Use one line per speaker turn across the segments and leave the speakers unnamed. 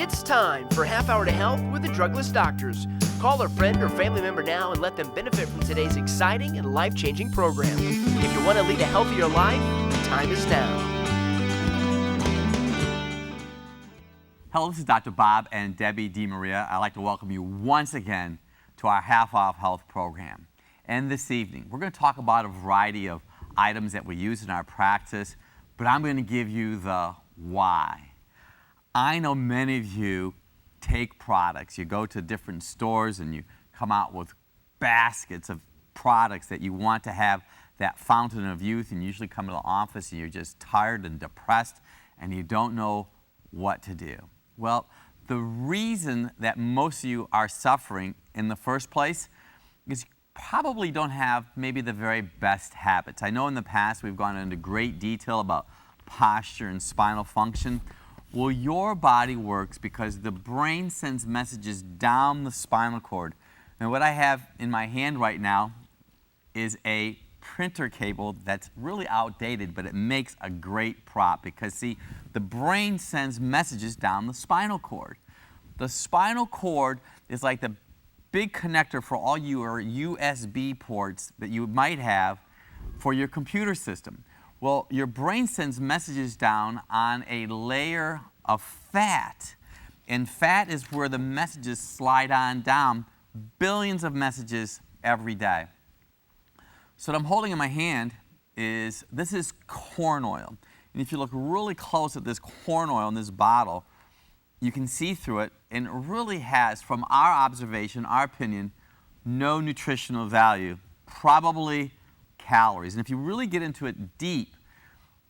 It's time for Half Hour to Health with the Drugless Doctors. Call a friend or family member now and let them benefit from today's exciting and life-changing program. If you want to lead a healthier life, the time is now.
Hello, this is Dr. Bob and Debbie DeMaria. I'd like to welcome you once again to our Half Off Health program. And this evening, we're going to talk about a variety of items that we use in our practice, but I'm going to give you the why. I know many of you take products. You go to different stores and you come out with baskets of products that you want to have that fountain of youth, and you usually come to the office and you're just tired and depressed and you don't know what to do. Well, the reason that most of you are suffering in the first place is you probably don't have maybe the very best habits. I know in the past we've gone into great detail about posture and spinal function. Well, your body works because the brain sends messages down the spinal cord. And what I have in my hand right now is a printer cable that's really outdated, but it makes a great prop because, see, the brain sends messages down the spinal cord. The spinal cord is like the big connector for all your USB ports that you might have for your computer system. Well, your brain sends messages down on a layer of fat, and fat is where the messages slide on down, billions of messages every day. So what I'm holding in my hand is, this is corn oil. And if you look really close at this corn oil in this bottle, you can see through it, and it really has, from our observation, our opinion, no nutritional value, probably calories. And if you really get into it deep,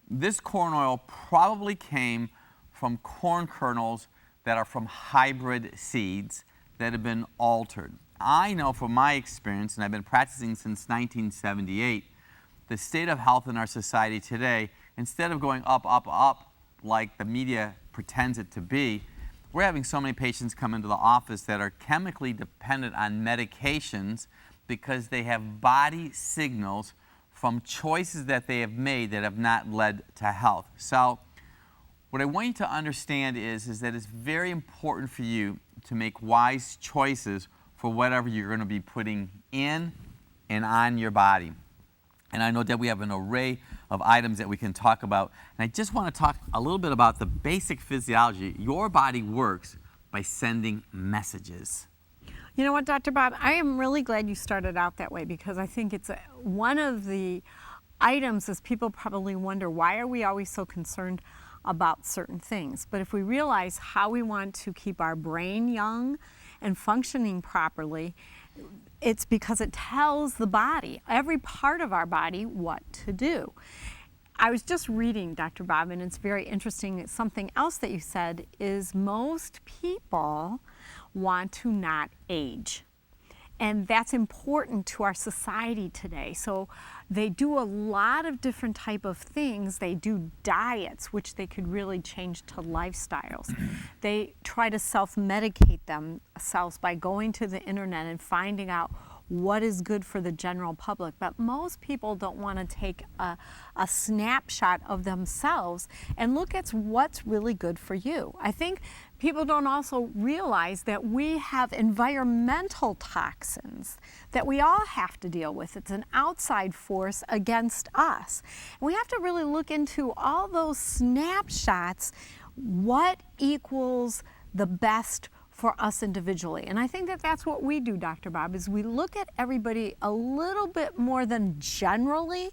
this corn oil probably came from corn kernels that are from hybrid seeds that have been altered. I know from my experience, and I've been practicing since 1978, the state of health in our society today, instead of going up, up, up like the media pretends it to be, we're having so many patients come into the office that are chemically dependent on medications because they have body signals from choices that they have made that have not led to health. So what I want you to understand is that it's very important for you to make wise choices for whatever you're going to be putting in and on your body. And I know that we have an array of items that we can talk about. And I just want to talk a little bit about the basic physiology. Your body works by sending messages.
You know what, Dr. Bob? I am really glad you started out that way because I think it's one of the items as people probably wonder, why are we always so concerned about certain things? But if we realize how we want to keep our brain young and functioning properly, it's because it tells the body, every part of our body, what to do. I was just reading, Dr. Bob, and it's very interesting. Something else that you said is most people want to not age. And that's important to our society today. So they do a lot of different type of things. They do diets, which they could really change to lifestyles. They try to self-medicate themselves by going to the internet and finding out what is good for the general public. But most people don't want to take a snapshot of themselves and look at what's really good for you. I think people don't also realize that we have environmental toxins that we all have to deal with. It's an outside force against us. And we have to really look into all those snapshots, what equals the best for us individually. And I think that that's what we do, Dr. Bob, is we look at everybody a little bit more than generally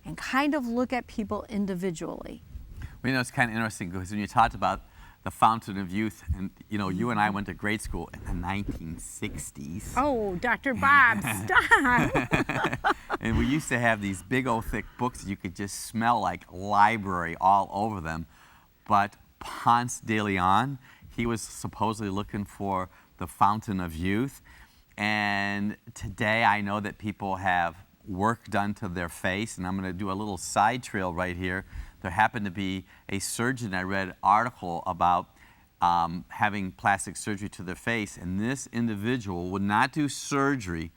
and kind of look at people individually.
Well, you know, it's kind of interesting because when you talked about the fountain of youth, and you know, you and I went to grade school in the 1960s.
Oh, Dr. Bob, stop!
And we used to have these big old thick books that you could just smell like library all over them. But Ponce de Leon, he was supposedly looking for the fountain of youth. And today I know that people have work done to their face, and I'm going to do a little side trail right here. There happened to be a surgeon I read an article about having plastic surgery to their face, and this individual would not do surgery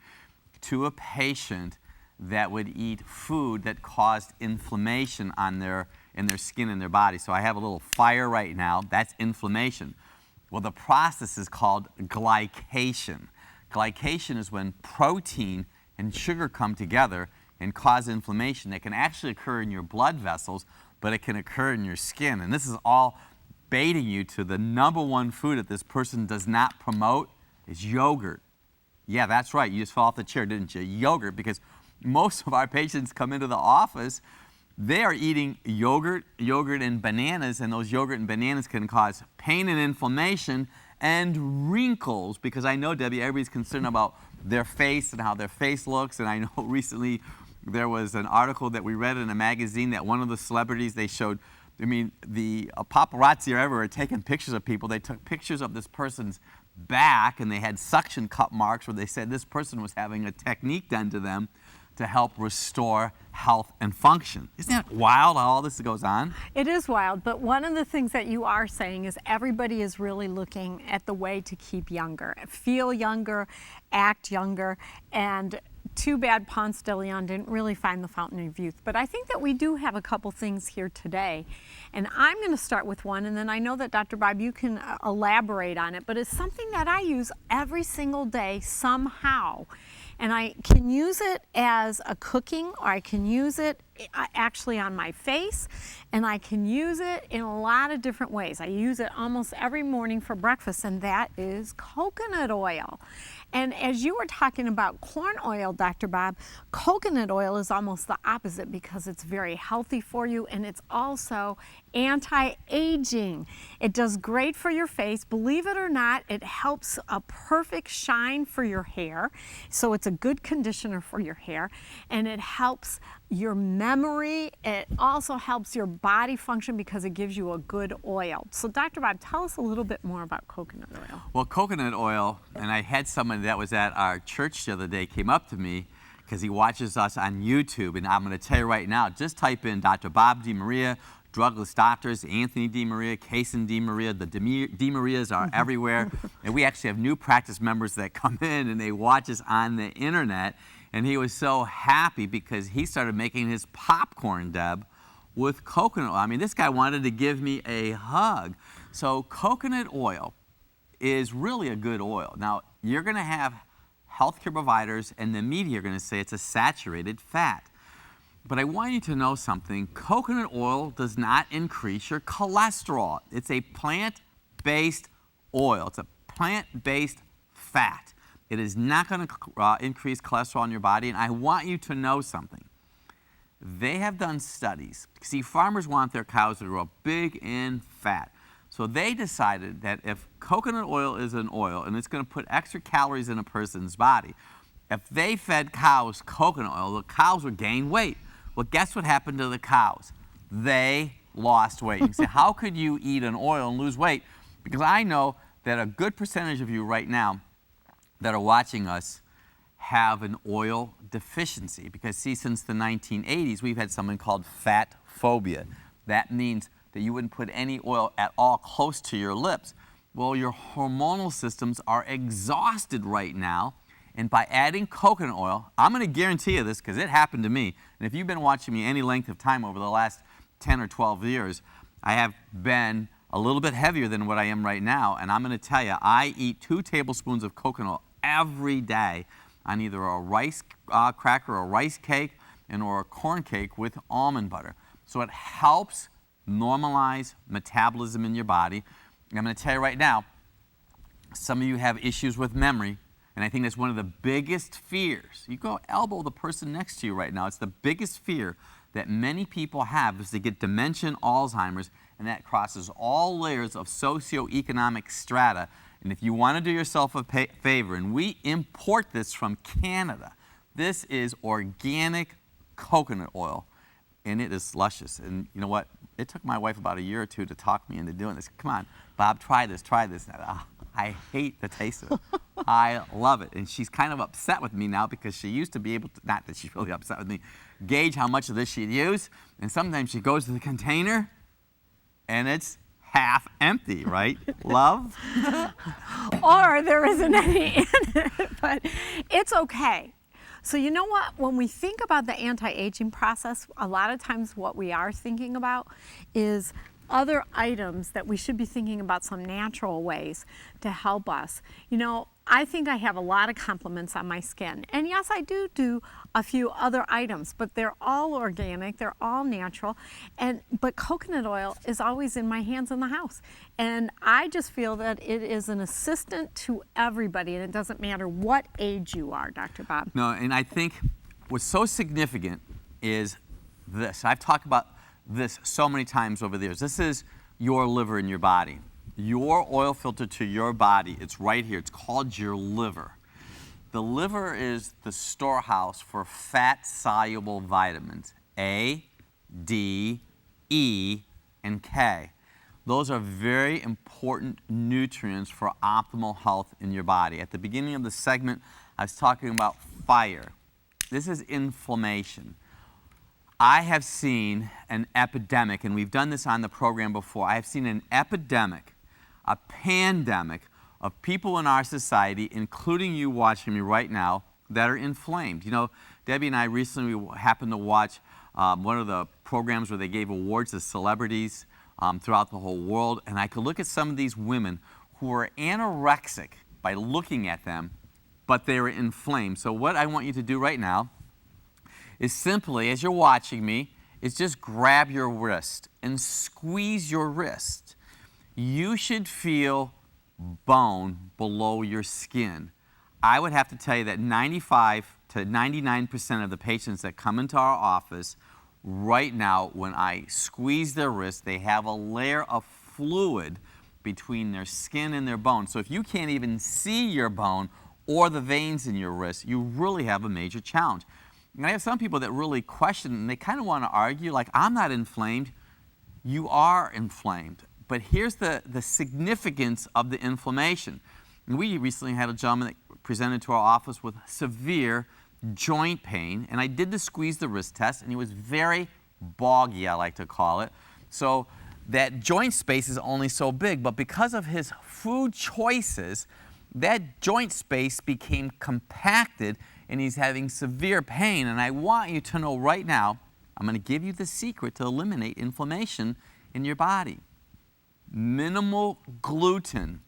to a patient that would eat food that caused inflammation in their skin and their body. So I have a little fire right now. That's inflammation. Well, the process is called glycation. Glycation is when protein and sugar come together and cause inflammation. It can actually occur in your blood vessels, but it can occur in your skin. And this is all baiting you to the #1 food that this person does not promote is yogurt. Yeah, that's right. You just fell off the chair, didn't you? Yogurt, because most of our patients come into the office, they are eating yogurt and bananas, and those yogurt and bananas can cause pain and inflammation and wrinkles, because I know, Debbie, everybody's concerned about their face and how their face looks, and I know recently there was an article that we read in a magazine that one of the celebrities, they showed, I mean, the paparazzi are everywhere taking pictures of people. They took pictures of this person's back, and they had suction cup marks where they said this person was having a technique done to them to help restore health and function. Isn't that wild how all this goes on?
It is wild, but one of the things that you are saying is everybody is really looking at the way to keep younger, feel younger, act younger, and too bad Ponce de Leon didn't really find the fountain of youth. But I think that we do have a couple things here today. And I'm going to start with one, and then I know that Dr. Bob, you can elaborate on it, but it's something that I use every single day somehow. And I can use it as a cooking, or I can use it actually on my face, and I can use it in a lot of different ways. I use it almost every morning for breakfast, and that is coconut oil. And as you were talking about corn oil, Dr. Bob, coconut oil is almost the opposite because it's very healthy for you, and it's also anti-aging. It does great for your face. Believe it or not, it helps a perfect shine for your hair. So it's a good conditioner for your hair, and it helps your memory. It also helps your body function because it gives you a good oil. So Dr. Bob, tell us a little bit more about coconut oil.
Well, coconut oil, and I had someone that was at our church the other day came up to me because he watches us on YouTube, and I'm going to tell you right now, just type in Dr. Bob DeMaria, Drugless Doctors, Anthony DeMaria, Kason DeMaria. The DeMarias are everywhere, and we actually have new practice members that come in and they watch us on the internet. And he was so happy because he started making his popcorn, Deb, with coconut oil. I mean, this guy wanted to give me a hug. So coconut oil is really a good oil. Now, you're going to have healthcare providers and the media are going to say it's a saturated fat. But I want you to know something. Coconut oil does not increase your cholesterol. It's a plant-based oil. It's a plant-based fat. It is not going to increase cholesterol in your body. And I want you to know something. They have done studies. See, farmers want their cows to grow big and fat. So they decided that if coconut oil is an oil and it's going to put extra calories in a person's body, if they fed cows coconut oil, the cows would gain weight. Well, guess what happened to the cows? They lost weight. You say, how could you eat an oil and lose weight? Because I know that a good percentage of you right now that are watching us have an oil deficiency. Because see, since the 1980s, we've had something called fat phobia. That means that you wouldn't put any oil at all close to your lips. Well, your hormonal systems are exhausted right now. And by adding coconut oil, I'm going to guarantee you this because it happened to me. And if you've been watching me any length of time over the last 10 or 12 years, I have been a little bit heavier than what I am right now. And I'm going to tell you, I eat 2 tablespoons of coconut oil every day on either a rice cracker or a rice cake or a corn cake with almond butter. So it helps normalize metabolism in your body. And I'm going to tell you right now, some of you have issues with memory. And I think that's one of the biggest fears. You go elbow the person next to you right now. It's the biggest fear that many people have is to get dementia and Alzheimer's, and that crosses all layers of socioeconomic strata. And if you want to do yourself a favor, and we import this from Canada, this is organic coconut oil, and it is luscious. And you know what? It took my wife about a year or 2 to talk me into doing this. Come on, Bob, try this, try this. I hate the taste of it. I love it. And she's kind of upset with me now because she used to be able to, not that she's really upset with me, gauge how much of this she'd use. And sometimes she goes to the container and it's half empty, right? Love?
Or there isn't any in it, but it's okay. So you know what? When we think about the anti-aging process, a lot of times what we are thinking about is other items that we should be thinking about some natural ways to help us. You know, I think I have a lot of compliments on my skin. And yes, I do a few other items, but they're all organic, they're all natural. But coconut oil is always in my hands in the house. And I just feel that it is an assistant to everybody, and it doesn't matter what age you are, Dr. Bob.
No, and I think what's so significant is this. I've talked about this so many times over the years. This is your liver in your body. Your oil filter to your body, it's right here. It's called your liver. The liver is the storehouse for fat-soluble vitamins, A, D, E, and K. Those are very important nutrients for optimal health in your body. At the beginning of the segment, I was talking about fire. This is inflammation. I have seen an epidemic, and we've done this on the program before. I have seen an epidemic, a pandemic of people in our society, including you watching me right now, that are inflamed. You know, Debbie and I recently happened to watch one of the programs where they gave awards to celebrities throughout the whole world, and I could look at some of these women who were anorexic by looking at them, but they were inflamed. So what I want you to do right now is simply, as you're watching me, is just grab your wrist and squeeze your wrist. You should feel bone below your skin. I would have to tell you that 95 to 99% of the patients that come into our office right now, when I squeeze their wrist, they have a layer of fluid between their skin and their bone. So if you can't even see your bone or the veins in your wrist, you really have a major challenge. And I have some people that really question, and they kind of want to argue, like, I'm not inflamed. You are inflamed. But here's the significance of the inflammation. And we recently had a gentleman that presented to our office with severe joint pain, and I did the squeeze the wrist test, and he was very boggy, I like to call it. So that joint space is only so big, but because of his food choices, that joint space became compacted, and he's having severe pain. And I want you to know right now, I'm going to give you the secret to eliminate inflammation in your body. Minimal gluten,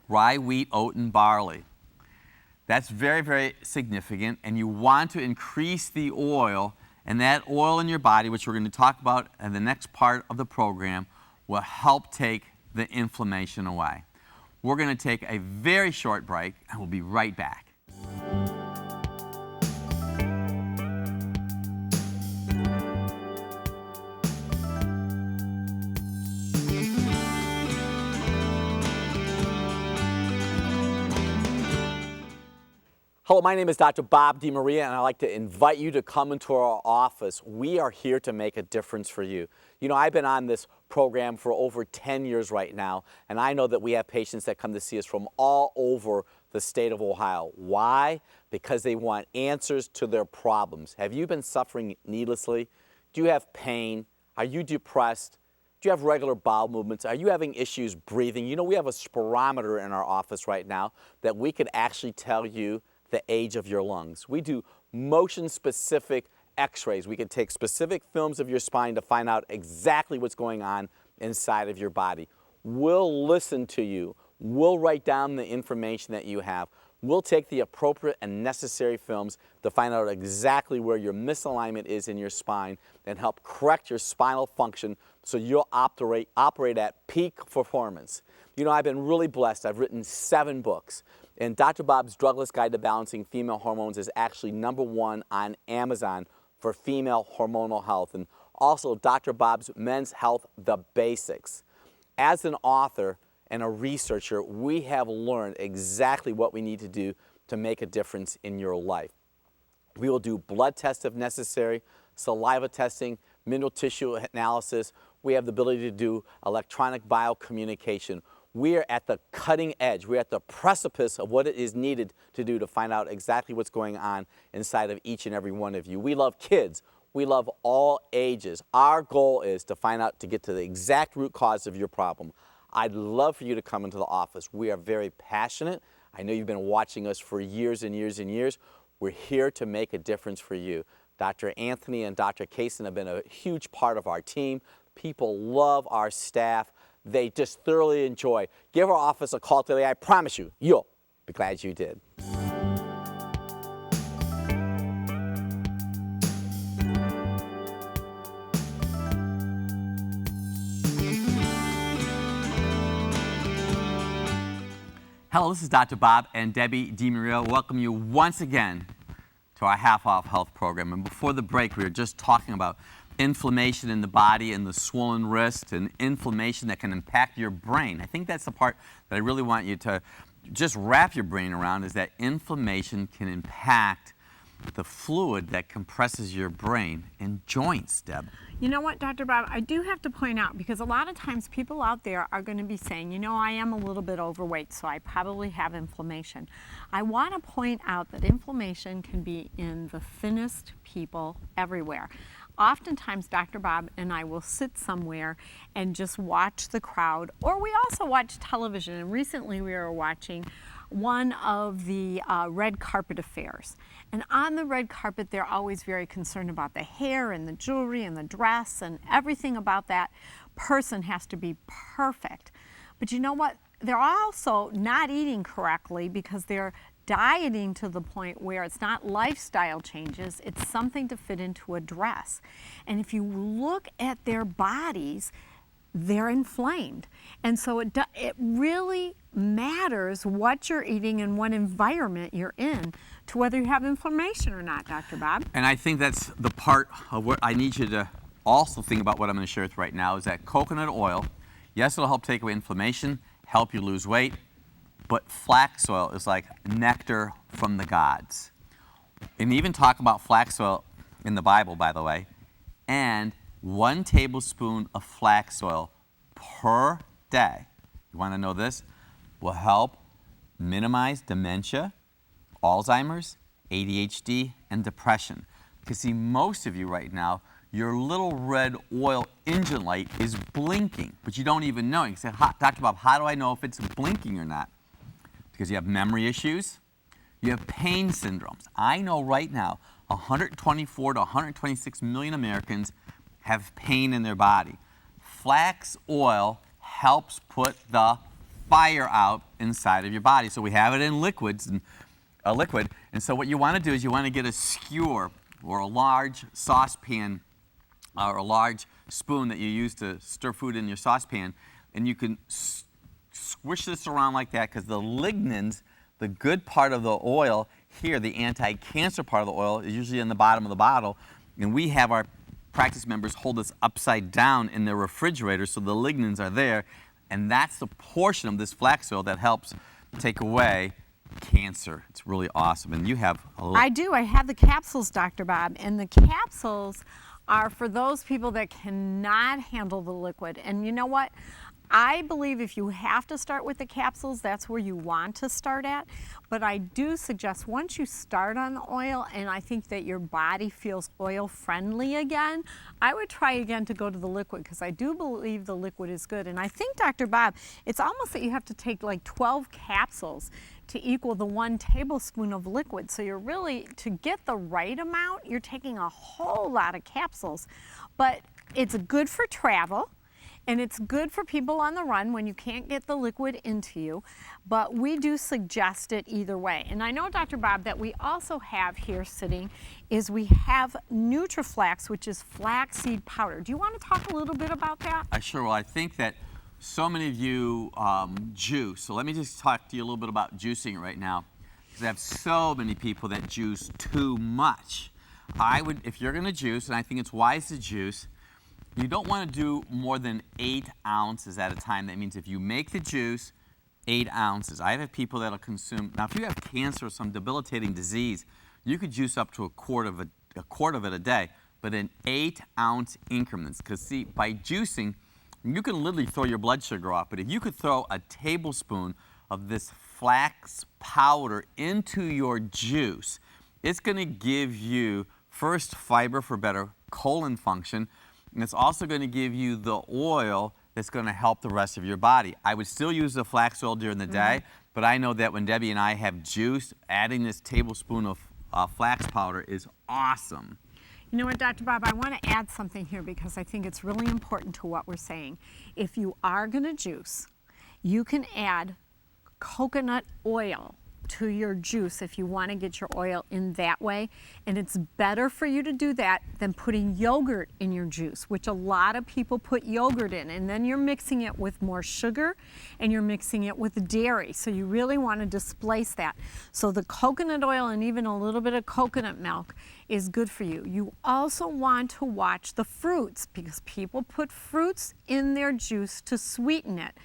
rye, wheat, oat, and barley. That's very, very significant, and you want to increase the oil, and that oil in your body, which we're going to talk about in the next part of the program, will help take the inflammation away. We're going to take a very short break, and we'll be right back. Hello, my name is Dr. Bob DeMaria, and I'd like to invite you to come into our office. We are here to make a difference for you. You know, I've been on this program for over 10 years right now, and I know that we have patients that come to see us from all over the state of Ohio. Why? Because they want answers to their problems. Have you been suffering needlessly? Do you have pain? Are you depressed? Do you have regular bowel movements? Are you having issues breathing? You know, we have a spirometer in our office right now that we could actually tell you the age of your lungs. We do motion-specific x-rays. We can take specific films of your spine to find out exactly what's going on inside of your body. We'll listen to you. We'll write down the information that you have. We'll take the appropriate and necessary films to find out exactly where your misalignment is in your spine and help correct your spinal function so you'll operate at peak performance. You know, I've been really blessed. I've written 7 books. And Dr. Bob's Drugless Guide to Balancing Female Hormones is actually #1 on Amazon for female hormonal health. And also Dr. Bob's Men's Health, The Basics. As an author and a researcher, we have learned exactly what we need to do to make a difference in your life. We will do blood tests if necessary, saliva testing, mineral tissue analysis. We have the ability to do electronic biocommunication. We are at the cutting edge. We're at the precipice of what it is needed to do to find out exactly what's going on inside of each and every one of you. We love kids. We love all ages. Our goal is to find out, to get to the exact root cause of your problem. I'd love for you to come into the office. We are very passionate. I know you've been watching us for years and years and years. We're here to make a difference for you. Dr. Anthony and Dr. Kaysen have been a huge part of our team.
People love our staff. They just thoroughly enjoy. Give our office a call today. I promise you, you'll be glad you did.
Hello, this is Dr. Bob and Debbie DeMaria. Welcome you once again to our half-off health program. And before the break, we were just talking about inflammation in the body and the swollen wrist and inflammation that can impact your brain. I think that's the part that I really want you to just wrap your brain around, is that inflammation can impact the fluid that compresses your brain and joints, Deb.
You know what, Dr. Bob, I do have to point out, because a lot of times people out there are going to be saying, you know, I am a little bit overweight, so I probably have inflammation. I want to point out that inflammation can be in the thinnest people everywhere. Oftentimes, Dr. Bob and I will sit somewhere and just watch the crowd, or we also watch television. And recently we were watching one of the red carpet affairs. And on the red carpet, they're always very concerned about the hair and the jewelry and the dress, and everything about that person has to be perfect. But you know what? They're also not eating correctly because they're dieting to the point where it's not lifestyle changes, it's something to fit into a dress. And if you look at their bodies, they're inflamed. And so it really matters what you're eating and what environment you're in to whether you have inflammation or not, Dr. Bob.
And I think that's the part of what I need you to also think about. What I'm going to share with you right now is that coconut oil, yes, it'll help take away inflammation, help you lose weight, but flax oil is like nectar from the gods. And even talk about flax oil in the Bible, by the way, and 1 tablespoon of flax oil per day, you want to know this, will help minimize dementia, Alzheimer's, ADHD, and depression. Because see, most of you right now, your little red oil engine light is blinking, but you don't even know. You say, Dr. Bob, how do I know if it's blinking or not? Because you have memory issues, you have pain syndromes. I know right now 124 to 126 million Americans have pain in their body. Flax oil helps put the fire out inside of your body. So we have it in liquids, and a liquid. And so what you want to do is you want to get a skewer or a large saucepan or a large spoon that you use to stir food in your saucepan, and you can squish this around like that, because the lignans, the good part of the oil here, the anti-cancer part of the oil, is usually in the bottom of the bottle. And we have our practice members hold this upside down in their refrigerator so the lignans are there. And that's the portion of this flax oil that helps take away cancer. It's really awesome. And you have a little...
I do. I have the capsules, Dr. Bob. And the capsules are for those people that cannot handle the liquid. And you know what? I believe if you have to start with the capsules, that's where you want to start at. But I do suggest once you start on the oil, and I think that your body feels oil friendly again, I would try again to go to the liquid, because I do believe the liquid is good. And I think, Dr. Bob, it's almost that you have to take like 12 capsules to equal the 1 tablespoon of liquid. So you're really, to get the right amount, you're taking a whole lot of capsules. But it's good for travel. And it's good for people on the run when you can't get the liquid into you, but we do suggest it either way. And I know, Dr. Bob, that we also have here sitting is we have NutriFlax, which is flaxseed powder. Do you want to talk a little bit about that?
I sure will. I think that so many of you juice. So let me just talk to you a little bit about juicing right now, because I have so many people that juice too much. I would, if you're going to juice, and I think it's wise to juice, you don't want to do more than 8 ounces at a time. That means if you make the juice, 8 ounces. I have people that'll consume, now if you have cancer or some debilitating disease, you could juice up to a quart of it a day, but in 8-ounce increments. Because see, by juicing, you can literally throw your blood sugar off, but if you could throw a tablespoon of this flax powder into your juice, it's going to give you, first, fiber for better colon function, and it's also going to give you the oil that's going to help the rest of your body. I would still use the flax oil during the day, but I know that when Debbie and I have juice, adding this tablespoon of flax powder is awesome.
You know what, Dr. Bob, I want to add something here because I think it's really important to what we're saying. If you are going to juice, you can add coconut oil to your juice if you want to get your oil in that way. And it's better for you to do that than putting yogurt in your juice, which a lot of people put yogurt in. And then you're mixing it with more sugar and you're mixing it with dairy. So you really want to displace that. So the coconut oil and even a little bit of coconut milk is good for you. You also want to watch the fruits because people put fruits in their juice to sweeten it.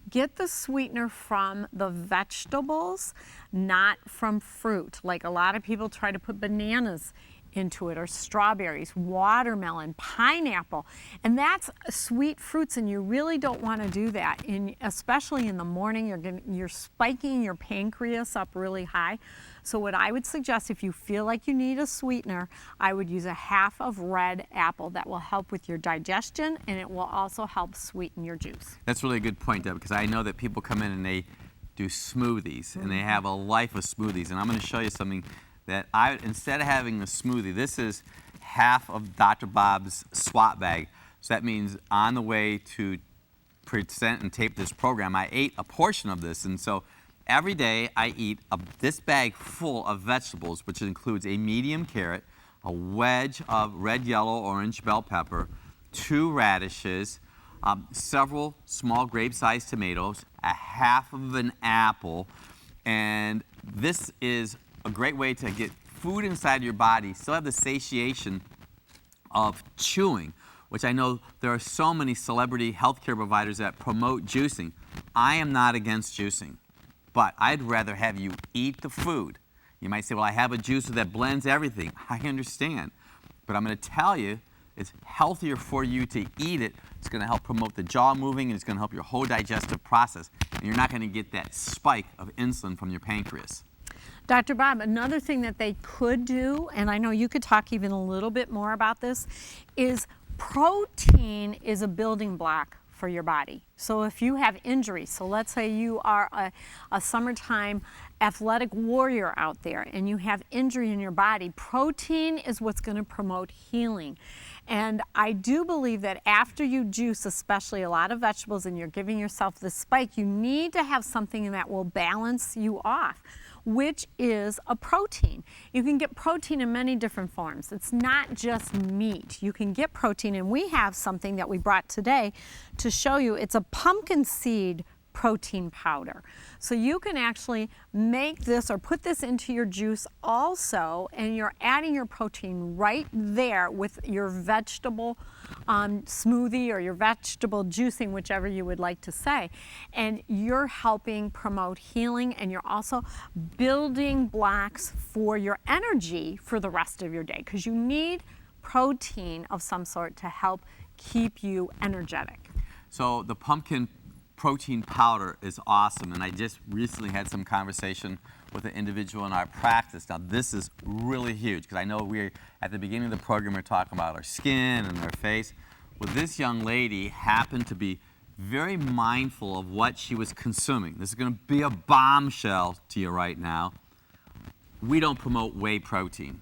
Get the sweetener from the vegetables, not from fruit. Like a lot of people try to put bananas into it, or strawberries, watermelon, pineapple, and that's sweet fruits, and you really don't want to do that. Especially in the morning, you're spiking your pancreas up really high. So what I would suggest, if you feel like you need a sweetener, I would use a half of red apple. That will help with your digestion, and it will also help sweeten your juice.
That's really a good point, Deb, because I know that people come in and they do smoothies, and they have a life of smoothies, and I'm going to show you something that instead of having a smoothie, this is half of Dr. Bob's swap bag. So that means on the way to present and tape this program, I ate a portion of this. And so every day I eat this bag full of vegetables, which includes a medium carrot, a wedge of red, yellow, orange bell pepper, 2 radishes, several small grape-sized tomatoes, a half of an apple, and this is a great way to get food inside your body, still have the satiation of chewing, which I know there are so many celebrity healthcare providers that promote juicing. I am not against juicing, but I'd rather have you eat the food. You might say, well, I have a juicer that blends everything. I understand, but I'm going to tell you, it's healthier for you to eat it. It's going to help promote the jaw moving, and it's going to help your whole digestive process, and you're not going to get that spike of insulin from your pancreas.
Dr. Bob, another thing that they could do, and I know you could talk even a little bit more about this, is protein is a building block for your body. So if you have injuries, so let's say you are a summertime athletic warrior out there and you have injury in your body, protein is what's going to promote healing. And I do believe that after you juice, especially a lot of vegetables, and you're giving yourself this spike, you need to have something that will balance you off, which is a protein. You can get protein in many different forms. It's not just meat. You can get protein, and we have something that we brought today to show you. It's a pumpkin seed protein powder. So you can actually make this or put this into your juice also, and you're adding your protein right there with your vegetable smoothie or your vegetable juicing, whichever you would like to say. And you're helping promote healing, and you're also building blocks for your energy for the rest of your day, because you need protein of some sort to help keep you energetic.
So the pumpkin protein powder is awesome, and I just recently had some conversation with an individual in our practice. Now this is really huge, because I know we're at the beginning of the program we're talking about our skin and our face. Well, this young lady happened to be very mindful of what she was consuming. This is going to be a bombshell to you right now. We don't promote whey protein.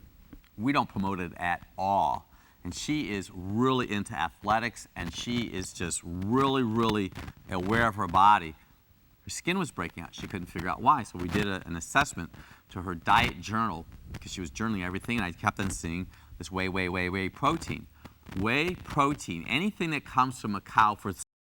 We don't promote it at all. And she is really into athletics, and she is just really, really aware of her body. Her skin was breaking out. She couldn't figure out why. So we did an assessment to her diet journal, because she was journaling everything, and I kept on seeing this whey protein. Whey protein, anything that comes from a cow for